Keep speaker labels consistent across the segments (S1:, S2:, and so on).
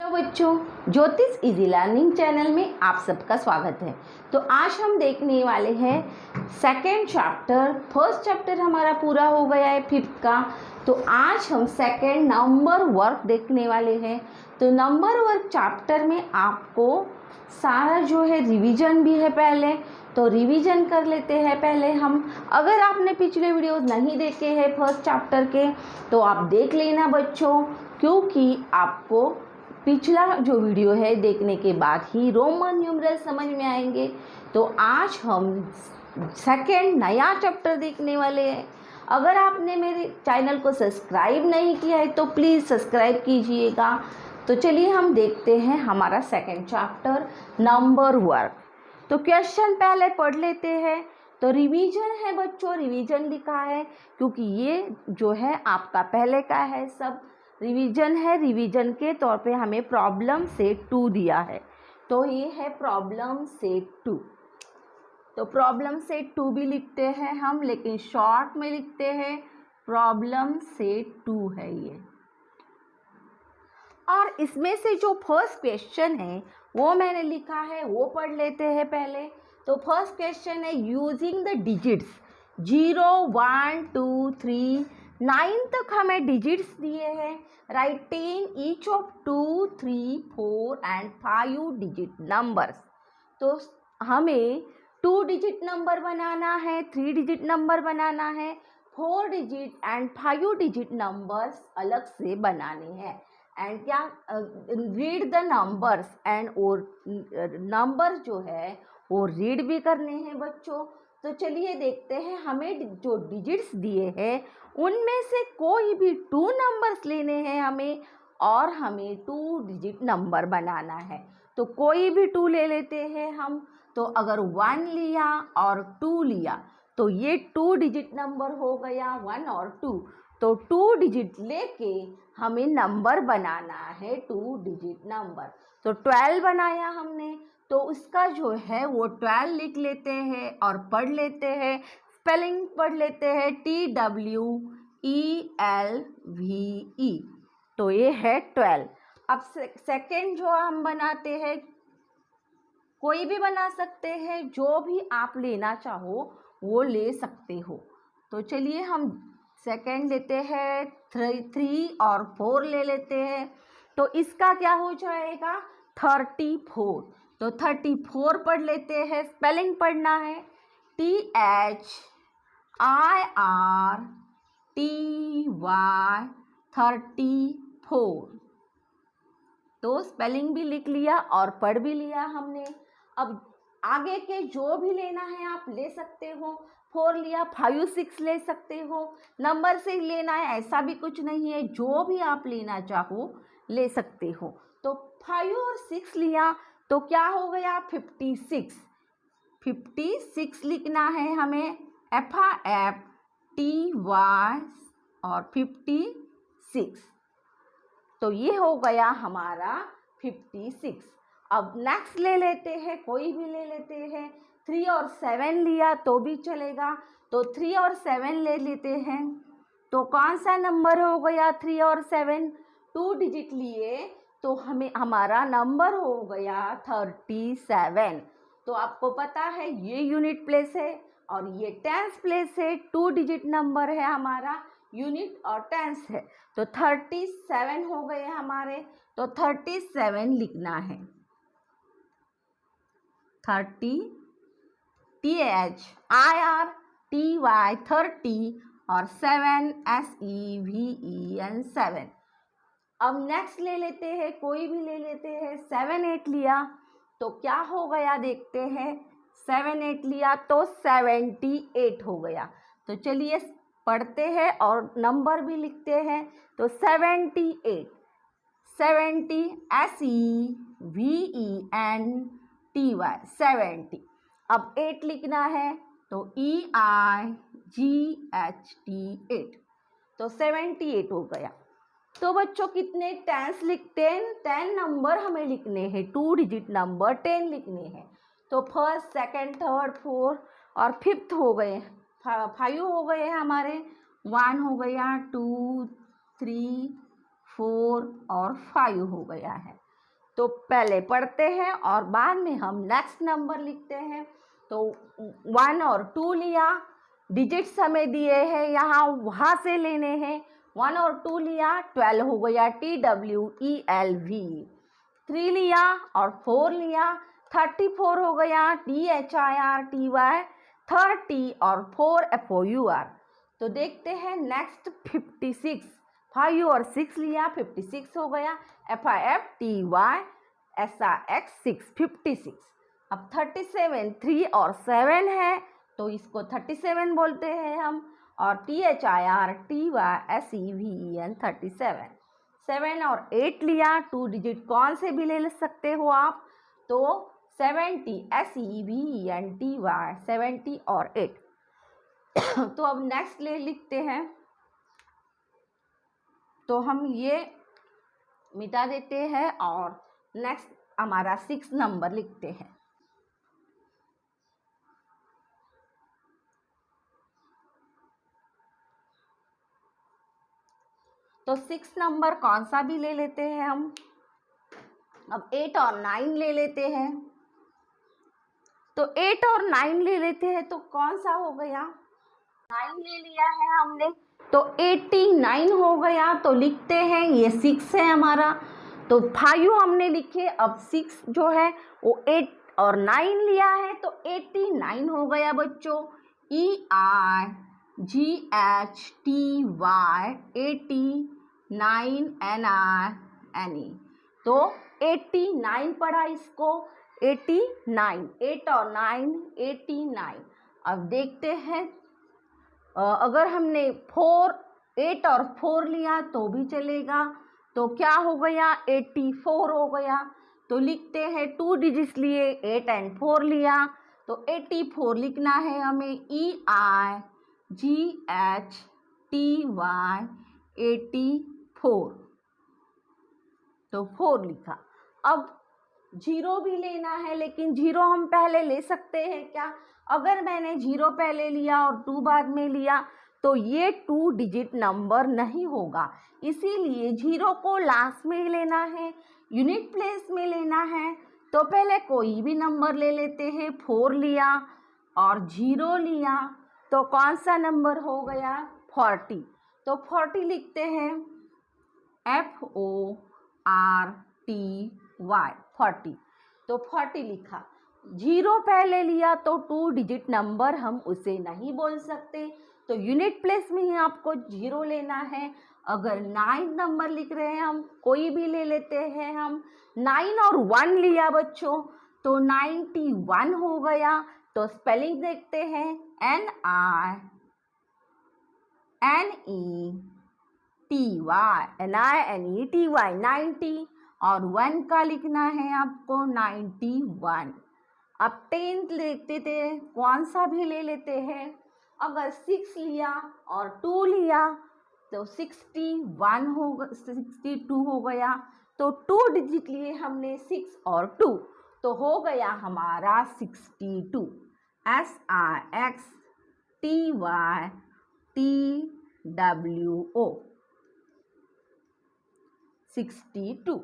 S1: बच्चों, ज्योतिष easy learning channel में आप सबका स्वागत है। तो आज हम देखने वाले हैं सेकेंड चैप्टर। फर्स्ट चैप्टर हमारा पूरा हो गया है फिफ्थ का। तो आज हम सेकेंड नंबर वर्क देखने वाले हैं। तो नंबर वर्क चैप्टर में आपको सारा जो है रिवीजन भी है। पहले तो रिवीजन कर लेते हैं पहले हम। अगर आपने पिछले वीडियोस नहीं देखे हैं फर्स्ट चैप्टर के तो आप देख लेना बच्चों, क्योंकि आपको पिछला जो वीडियो है देखने के बाद ही रोमन न्यूमरल समझ में आएंगे। तो आज हम सेकेंड नया चैप्टर देखने वाले हैं। अगर आपने मेरे चैनल को सब्सक्राइब नहीं किया है तो प्लीज़ सब्सक्राइब कीजिएगा। तो चलिए हम देखते हैं हमारा सेकेंड चैप्टर नंबर वर्क। तो क्वेश्चन पहले पढ़ लेते हैं। तो रिवीजन है बच्चों, रिवीजन लिखा है क्योंकि ये जो है आपका पहले का है, सब रिवीजन है। रिवीजन के तौर पे हमें प्रॉब्लम सेट 2 दिया है। तो ये है प्रॉब्लम सेट 2। तो प्रॉब्लम सेट 2 भी लिखते हैं हम, लेकिन शॉर्ट में लिखते हैं प्रॉब्लम सेट 2 है ये। और इसमें से जो फर्स्ट क्वेश्चन है वो मैंने लिखा है, वो पढ़ लेते हैं पहले। तो फर्स्ट क्वेश्चन है यूजिंग द डिजिट्स 0, 1, 2, 3, 9 तक हमें डिजिट्स दिए हैं। Writing each of 2, 3, 4 and 5 digit numbers. तो हमें 2 डिजिट नंबर बनाना है, 3 डिजिट नंबर बनाना है, 4 डिजिट एंड 5 डिजिट नंबर्स अलग से बनाने हैं। एंड क्या रीड द नंबर्स एंड और नंबर जो है वो रीड भी करने हैं बच्चों। तो चलिए देखते हैं, हमें जो डिजिट्स दिए हैं उनमें से कोई भी 2 नंबर्स लेने हैं हमें, और हमें 2 डिजिट नंबर बनाना है। तो कोई भी 2 ले लेते हैं हम। तो अगर 1 लिया और 2 लिया तो ये 2 डिजिट नंबर हो गया, 1 और 2। तो 2 डिजिट लेके हमें नंबर बनाना है, 2 डिजिट नंबर। तो 12 बनाया हमने, तो उसका जो है वो 12 लिख लेते हैं और पढ़ लेते हैं। स्पेलिंग पढ़ लेते हैं TWELVE। तो ये है 12। अब सेकेंड जो हम बनाते हैं, कोई भी बना सकते हैं, जो भी आप लेना चाहो वो ले सकते हो। तो चलिए हम सेकेंड लेते हैं, 3 और 4 ले लेते हैं। तो इसका क्या हो जाएगा 34। तो 34 पढ़ लेते हैं। स्पेलिंग पढ़ना है THIRTY 34। तो स्पेलिंग भी लिख लिया और पढ़ भी लिया हमने। अब आगे के जो भी लेना है आप ले सकते हो। 4 लिया, 5, 6 ले सकते हो। नंबर से लेना है ऐसा भी कुछ नहीं है, जो भी आप लेना चाहो ले सकते हो। तो 5 और 6 लिया तो क्या हो गया 56। 56 लिखना है हमें, FIFTY और 56। तो ये हो गया हमारा 56। अब नेक्स्ट ले लेते हैं, कोई भी ले लेते हैं। 3 और 7 लिया तो भी चलेगा। तो 3 और 7 ले लेते हैं। तो कौन सा नंबर हो गया 3 और 7? 2 डिजिट लिए तो हमें हमारा नंबर हो गया 37। तो आपको पता है ये यूनिट प्लेस है और ये टेंस प्लेस है। 2 डिजिट नंबर है हमारा, यूनिट और टेंस है। तो 37 हो गए हमारे। तो 37 लिखना है। 30 THIRTY 30 और 7 SEVEN 7। अब नेक्स्ट ले लेते हैं, कोई भी ले लेते हैं। 7, 8 लिया तो क्या हो गया देखते हैं। 7, 8 लिया तो 78 हो गया। तो चलिए पढ़ते हैं और नंबर भी लिखते हैं। तो 78, 70 SEVENTY 70। अब 8 लिखना है तो EIGHT 8। तो 78 हो गया। तो बच्चों कितने 10 नंबर हमें लिखने हैं, 2 डिजिट नंबर 10 लिखने हैं। तो फर्स्ट, सेकंड, थर्ड, फोर्थ और फिफ्थ हो गए, 5 हो गए हैं हमारे, 1 हो गया, 2, 3, 4 और 5 हो गया है। तो पहले पढ़ते हैं और बाद में हम नेक्स्ट नंबर लिखते हैं। तो 1 और 2 लिया, डिजिट्स हमें दिए हैं यहाँ, वहाँ से लेने हैं। 1 और 2 लिया, 12 हो गया, TWELV। 3 लिया और 4 लिया, 34 हो गया, THIRTY, 30 और 4 FOUR। तो देखते हैं नेक्स्ट 56, 5 और 6 लिया, 56 हो गया, FIFTY SRX 6, 56। अब 37, 3 और 7 है तो इसको 37 बोलते हैं हम, और THIRTY SEVEN 37। 7 और 8 लिया, 2 डिजिट कौन से भी ले सकते हो आप, तो 70 SEVENTY 70 और 8। तो अब नेक्स्ट लिखते हैं, तो हम ये मिटा देते हैं और नेक्स्ट हमारा 6 नंबर लिखते हैं। तो 6 नंबर कौन सा भी ले लेते हैं हम। अब 8 और 9 ले लेते हैं। तो 8 और 9 ले लेते हैं तो कौन सा हो गया, 9 ले लिया है हमने तो 89 हो गया। तो लिखते हैं, ये 6 है हमारा, तो 5 हमने लिखे, अब 6 जो है वो 8 और 9 लिया है तो 89 हो गया बच्चों। EIGHTY 89NINE। तो 89 पढ़ा इसको, 89, 8 और 9 89। अब देखते हैं, अगर हमने 8 और 4 लिया तो भी चलेगा, तो क्या हो गया, 84 हो गया। तो लिखते हैं 2 डिजिट्स लिए, 8 और 4 लिया तो 84 लिखना है हमें, EIGHTY 84। तो 4 लिखा। अब 0 भी लेना है, लेकिन 0 हम पहले ले सकते हैं क्या, अगर मैंने 0 पहले लिया और 2 बाद में लिया तो ये 2 डिजिट नंबर नहीं होगा, इसीलिए 0 को लास्ट में ही लेना है, यूनिट प्लेस में लेना है। तो पहले कोई भी नंबर ले लेते हैं, 4 लिया और 0 लिया तो कौन सा नंबर हो गया, 40। तो 40 लिखते हैं, FORTY 40। तो 40 लिखा। 0 पहले लिया तो 2 डिजिट नंबर हम उसे नहीं बोल सकते, तो यूनिट प्लेस में ही आपको 0 लेना है। अगर 9 नंबर लिख रहे हैं हम, कोई भी ले लेते हैं हम, 9 और 1 लिया बच्चों तो 91 हो गया। तो स्पेलिंग देखते हैं, NINETY 90 और 1 का लिखना है आपको 91। अब 10 लेते थे, कौन सा भी ले लेते हैं, अगर 6 लिया और 2 लिया तो 62 हो गया। तो 2 डिजिट लिए हमने, 6 और 2, तो हो गया हमारा 62। SRXTYTWO 62।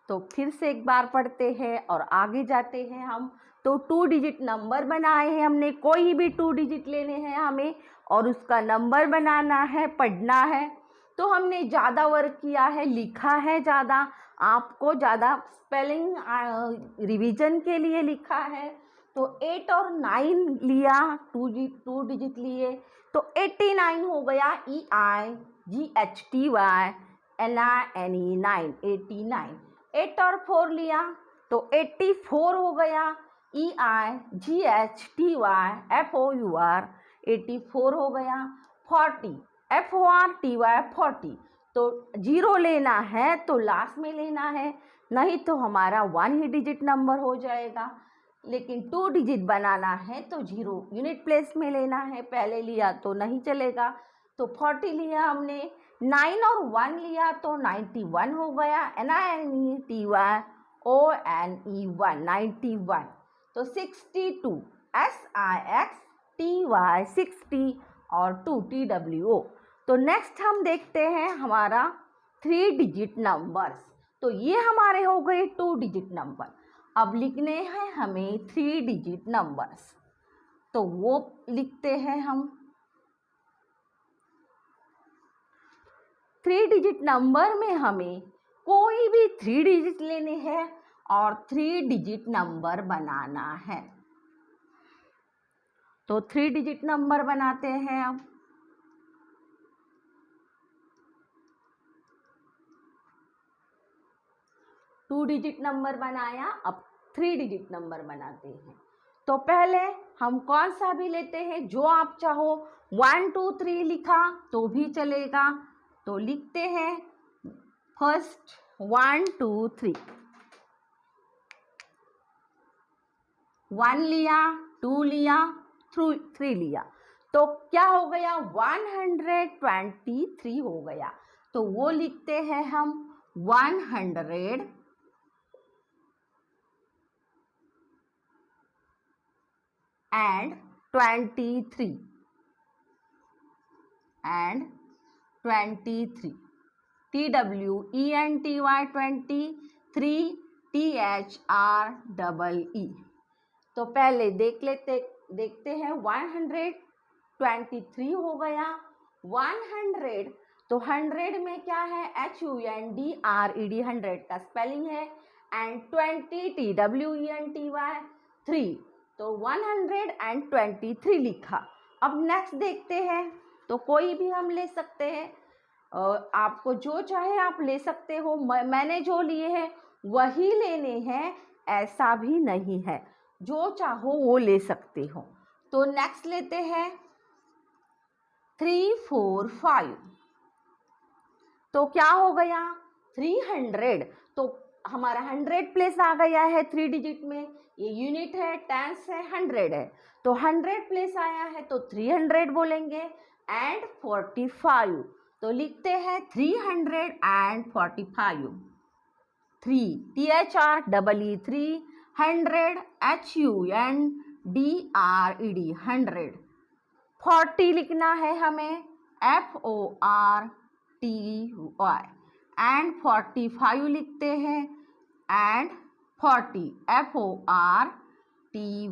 S1: तो फिर से एक बार पढ़ते हैं और आगे जाते हैं हम। तो 2 डिजिट नंबर बनाए हैं हमने, कोई भी 2 डिजिट लेने हैं हमें और उसका नंबर बनाना है, पढ़ना है। तो हमने ज़्यादा वर्क किया है, लिखा है ज़्यादा, आपको ज़्यादा स्पेलिंग रिवीजन के लिए लिखा है। तो 8 और 9 लिया, 2 डिजिट लिए तो 89 हो गया, EIGHTY NINE 89। 8 और 4 लिया तो 84 हो गया, EIGHTY FOUR 84 हो गया। 40 FORTY 40। तो 0 लेना है तो लास्ट में लेना है, नहीं तो हमारा 1 ही डिजिट नंबर हो जाएगा। लेकिन 2 डिजिट बनाना है तो 0 यूनिट प्लेस में लेना है, पहले लिया तो नहीं चलेगा। तो 40 लिया हमने, 9 और 1 लिया तो 91 हो गया, NINETYONE 91। तो 62 SIXTY 60 और 2 TWO। तो नेक्स्ट हम देखते हैं हमारा 3 डिजिट नंबर्स। तो ये हमारे हो गए 2 डिजिट नंबर। अब लिखने हैं हमें 3 डिजिट नंबर्स, तो वो लिखते हैं हम। 3 डिजिट नंबर में हमें कोई भी 3 डिजिट लेने हैं और 3 डिजिट नंबर बनाना है। तो 3 डिजिट नंबर बनाते हैं अब। टू डिजिट नंबर बनाया, अब 3 डिजिट नंबर बनाते हैं। तो पहले हम कौन सा भी लेते हैं, जो आप चाहो। 1 2 3 लिखा तो भी चलेगा। तो लिखते हैं फर्स्ट 1 2 3। 1 लिया, 2 लिया, 3 लिया, तो क्या हो गया, 123 हो गया। तो वो लिखते हैं हम 123 TWENTY 23 THREE। तो पहले देखते हैं 123 हो गया। 100 तो 100 में क्या है, HUNDRED 100 का स्पेलिंग है, एंड 20 TWENTY 3। तो 123 लिखा। अब नेक्स्ट देखते हैं, तो कोई भी हम ले सकते हैं, आपको जो चाहे आप ले सकते हो। मैंने जो लिए हैं वही लेने हैं, ऐसा भी नहीं है, जो चाहो वो ले सकते हो। तो नेक्स्ट लेते हैं 3 4 5। तो क्या हो गया, 300। तो हमारा 100 प्लेस आ गया है 3 डिजिट में। ये यूनिट है, टेंस है, 100 है, तो 100 प्लेस आया है तो 300 बोलेंगे। एंड 45, तो लिखते हैं 345। 3 THREE 3, 100 HUNDRED 100। 40 लिखना है हमें, FORTY, एंड 45 लिखते हैं, एंड 40 FORTY।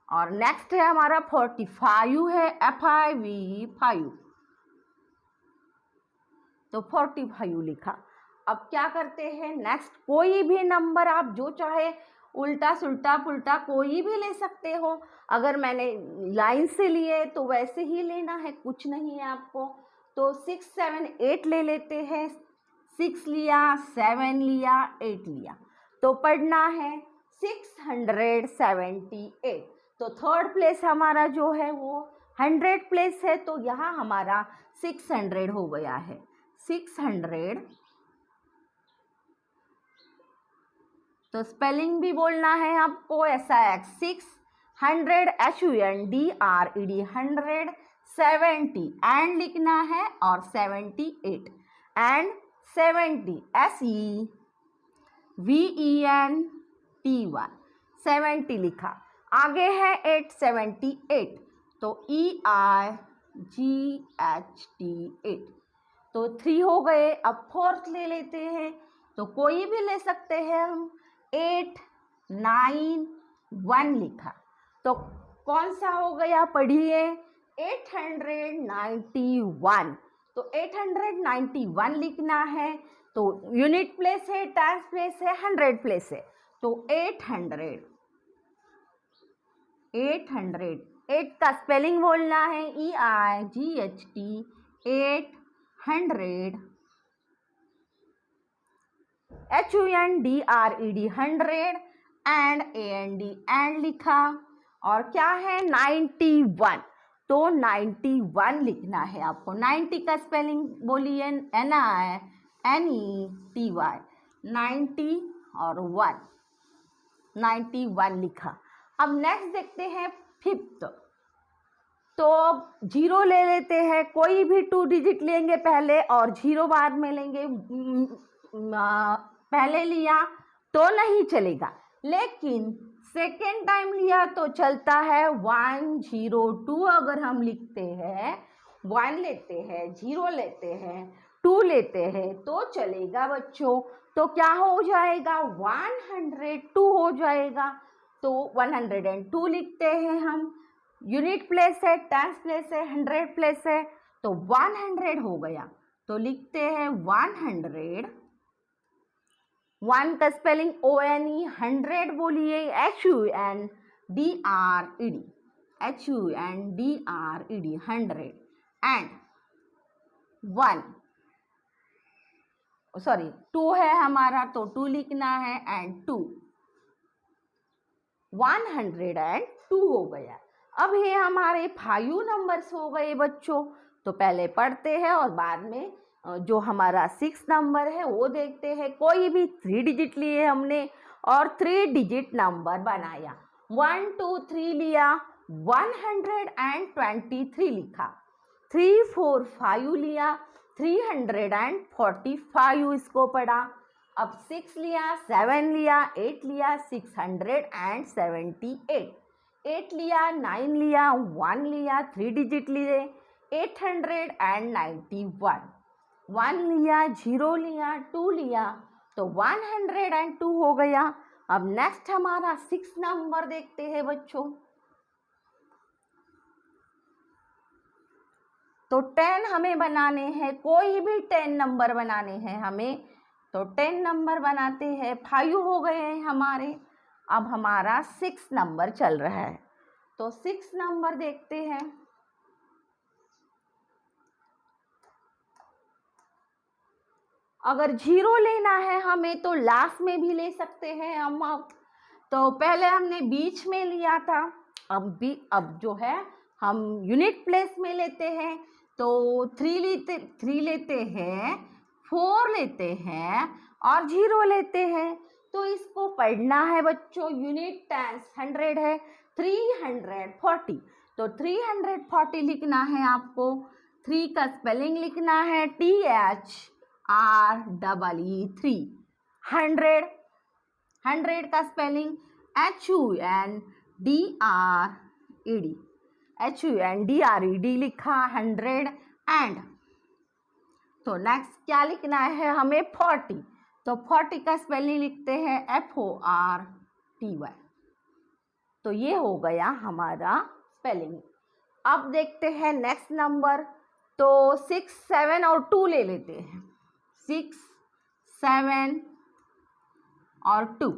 S1: और नेक्स्ट है हमारा 45 है, FIV 5। तो 45 लिखा। अब क्या करते हैं, नेक्स्ट कोई भी नंबर आप जो चाहे, उल्टा सुल्टा पुल्टा कोई भी ले सकते हो। अगर मैंने लाइन से लिए तो वैसे ही लेना है, कुछ नहीं है आपको। तो 6 7 8 ले लेते हैं। 6 लिया, 7 लिया, 8 लिया, तो पढ़ना है 678। तो थर्ड प्लेस हमारा जो है वो 100 प्लेस है, तो यहाँ हमारा 600 हो गया है। 600। तो स्पेलिंग भी बोलना है आपको, ऐसा है 600 HUNDRED 100, 70 एंड लिखना है, और 78 एंड 70 SEVENTY 70 लिखा। आगे है 878, तो EIGHT 8। तो 3 हो गए। अब फोर्थ ले लेते हैं, तो कोई भी ले सकते हैं हम। 8 9 1 लिखा, तो कौन सा हो गया, पढ़िए, 891। तो 891 लिखना है। तो यूनिट प्लेस है, टाइम्स प्लेस है, 100 प्लेस है, तो 800। 8 का स्पेलिंग बोलना है, EIGHT 800, HUNDRED 100 and AND and लिखा। और क्या है, 91। तो 91 लिखना है आपको। 90 का स्पेलिंग बोलिए, NINETY 90 और 1, 91 लिखा। अब नेक्स्ट देखते हैं फिफ्थ। तो जीरो ले लेते हैं, कोई भी 2 डिजिट लेंगे पहले और जीरो बाद में लेंगे। पहले लिया तो नहीं चलेगा, लेकिन सेकेंड टाइम लिया तो चलता है। 102 अगर हम लिखते हैं, 1 लेते हैं, 0 लेते हैं, 2 लेते हैं तो चलेगा बच्चों। तो क्या हो जाएगा, 102 हो जाएगा। तो 102 लिखते हैं हम। यूनिट प्लेस है, टेंस प्लेस है, 100 प्लेस है, तो 100 हो गया। तो लिखते हैं 100। 1 का स्पेलिंग ONE, 100 बोलिए HUNDRED, HUNDRED 100। एंड 1 सॉरी 2 है हमारा, तो 2 लिखना है एंड 2, 102 हो गया। अब ये हमारे 5 नंबर्स हो गए बच्चों। तो पहले पढ़ते हैं और बाद में जो हमारा 6 नंबर है वो देखते हैं। कोई भी 3 डिजिट लिए हमने और 3 डिजिट नंबर बनाया। 1 2 3 लिया, 123 लिखा। 3 4 5 लिया, 345 इसको पढ़ा। अब 6 लिया, 7 लिया, 8 लिया, 678। 8 लिया, 9 लिया, 1 लिया, 3 डिजिट लिए, 891। 1 लिया, 0 लिया, 2 लिया, तो 102 हो गया। अब नेक्स्ट हमारा 6 नंबर देखते हैं बच्चों। तो 10 हमें बनाने हैं, कोई भी 10 नंबर बनाने हैं हमें। तो 10 नंबर बनाते हैं, 5 हो गए हैं हमारे। अब हमारा 6 नंबर चल रहा है, तो 6 नंबर देखते हैं। अगर 0 लेना है हमें तो लास्ट में भी ले सकते हैं हम। अब तो पहले हमने बीच में लिया था, अब जो है हम यूनिट प्लेस में लेते हैं। तो 3 लेते हैं, 4 लेते हैं और 0 लेते हैं। तो इसको पढ़ना है बच्चों। यूनिट टेंस 100 है, 340। तो 340 लिखना है आपको। 3 का स्पेलिंग लिखना है THREE3। 100 का स्पेलिंग HUNDRED लिखा 100। एंड तो नेक्स्ट क्या लिखना है हमें, 40। तो 40 का स्पेलिंग लिखते हैं FORTY। तो ये हो गया हमारा स्पेलिंग। अब देखते हैं नेक्स्ट नंबर। तो 6 7 और 2 ले लेते हैं। 6 7 और 2,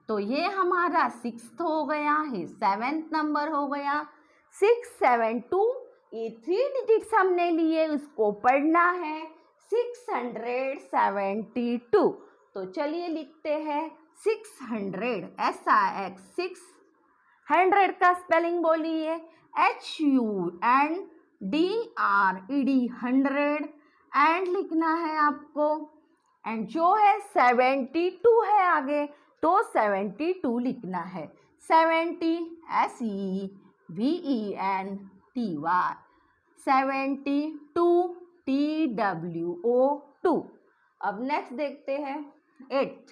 S1: तो ये हमारा 6th हो गया, ये 7th नंबर हो गया। 6 7 2, ये 3 डिजिट्स हमने लिए, उसको पढ़ना है 672। तो चलिए लिखते हैं 600 6। 100 का स्पेलिंग बोलिए HUNDRED 100। एंड लिखना है आपको। एंड जो है 72 है आगे, तो 72 लिखना है। 70 SEVENTY 72 TWO2। अब नेक्स्ट देखते हैं 8।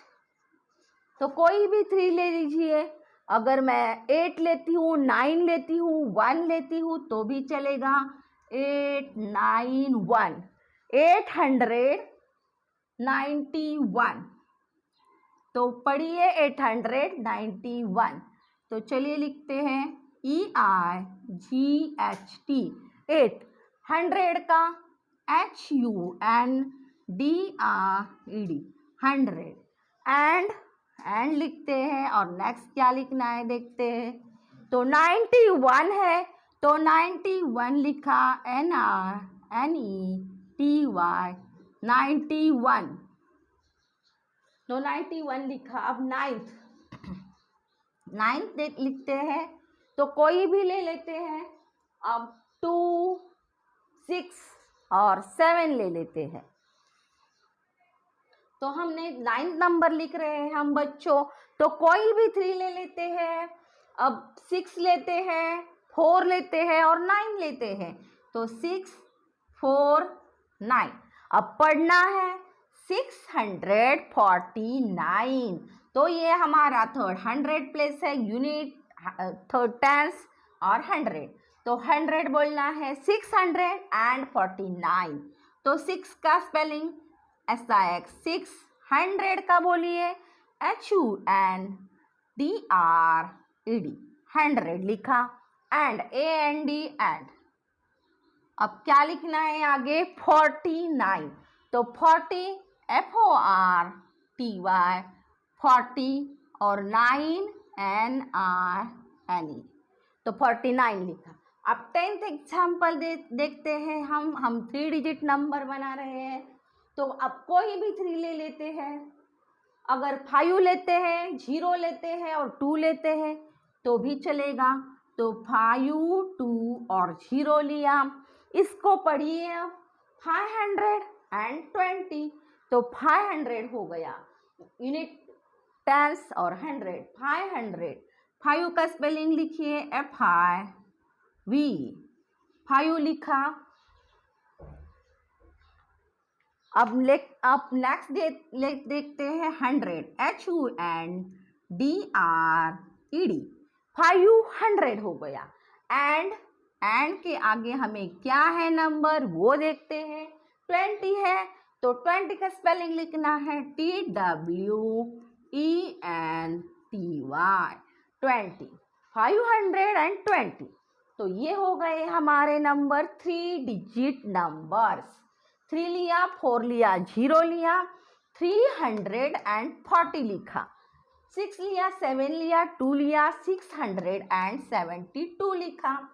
S1: तो कोई भी 3 ले लीजिए। अगर मैं 8 लेती हूँ, 9 लेती हूँ, 1 लेती हूँ तो भी चलेगा। 891 891। तो पढ़िए 891। तो चलिए लिखते हैं EIGHT 8। 100 का HUNDRED 100। एंड लिखते हैं। और नेक्स्ट क्या लिखना है देखते हैं। तो 91 है, तो 91 लिखा NETY 91। तो 91 लिखा। अब 9th लिखते हैं। तो कोई भी ले लेते हैं। अब 2 6 और 7 ले लेते हैं। तो हमने 9th नंबर लिख रहे हैं हम बच्चों। तो कोई भी 3 ले लेते हैं। अब 6 लेते हैं, 4 लेते हैं और 9 लेते हैं, तो 6 4 9। अब पढ़ना है 649, तो ये हमारा थर्ड 100 प्लेस है, यूनिट थर्ड टेंस और 100, तो 100 बोलना है 649। तो 6 का स्पेलिंग SIX 6, 100 का बोलिए HUNDRED 100 लिखा, एंड AND एंड। अब क्या लिखना है आगे 49, तो 40 FORTY 40 और 9 NINE, तो 49 लिखा। अब 10th एग्जाम्पल देखते हैं हम 3 डिजिट नंबर बना रहे हैं, तो अब कोई भी 3 ले लेते हैं। अगर 5 लेते हैं, 0 लेते हैं और 2 लेते हैं तो भी चलेगा, तो 5 2 और 0 लिया। इसको पढ़िए अब 520, तो 500 हो गया, यूनिट टेंस और 100 500। 5 का स्पेलिंग लिखिए FIV 5 लिखा। अब नेक्स्ट देखते हैं 100 HUNDRED 500 हो गया। एंड के आगे हमें क्या है नंबर वो देखते हैं, 20 है, तो 20 का स्पेलिंग लिखना है TWENTY 20 520। तो ये हो गए हमारे नंबर 3 डिजिट नंबर्स। 3 लिया, 4 लिया, 0 लिया, 340 लिखा, 6 लिया, 7 लिया, 2 लिया, 672 लिखा,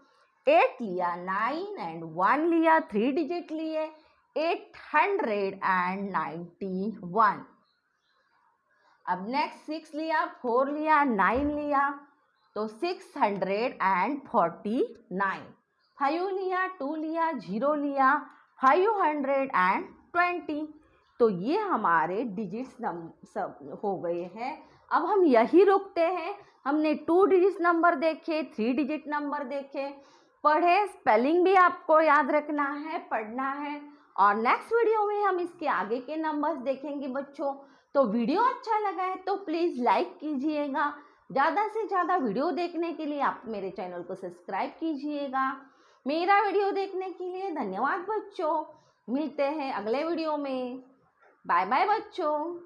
S1: 8 लिया, 9 एंड 1 लिया, 3 डिजिट लिए 891। अब नेक्स्ट 6 लिया, 4 लिया, 9 लिया, तो 649। 5 लिया, 2 लिया, 0 लिया, 520। तो ये हमारे डिजिट्स सब हो गए हैं। अब हम यही रुकते हैं। हमने 2 डिजिट नंबर देखे, 3 डिजिट नंबर देखे, पढ़े, स्पेलिंग भी आपको याद रखना है, पढ़ना है, और नेक्स्ट वीडियो में हम इसके आगे के नंबर्स देखेंगे बच्चों। तो वीडियो अच्छा लगा है तो प्लीज़ लाइक कीजिएगा। ज़्यादा से ज़्यादा वीडियो देखने के लिए आप मेरे चैनल को सब्सक्राइब कीजिएगा। मेरा वीडियो देखने के लिए धन्यवाद बच्चों। मिलते हैं अगले वीडियो में। बाय बाय बच्चों।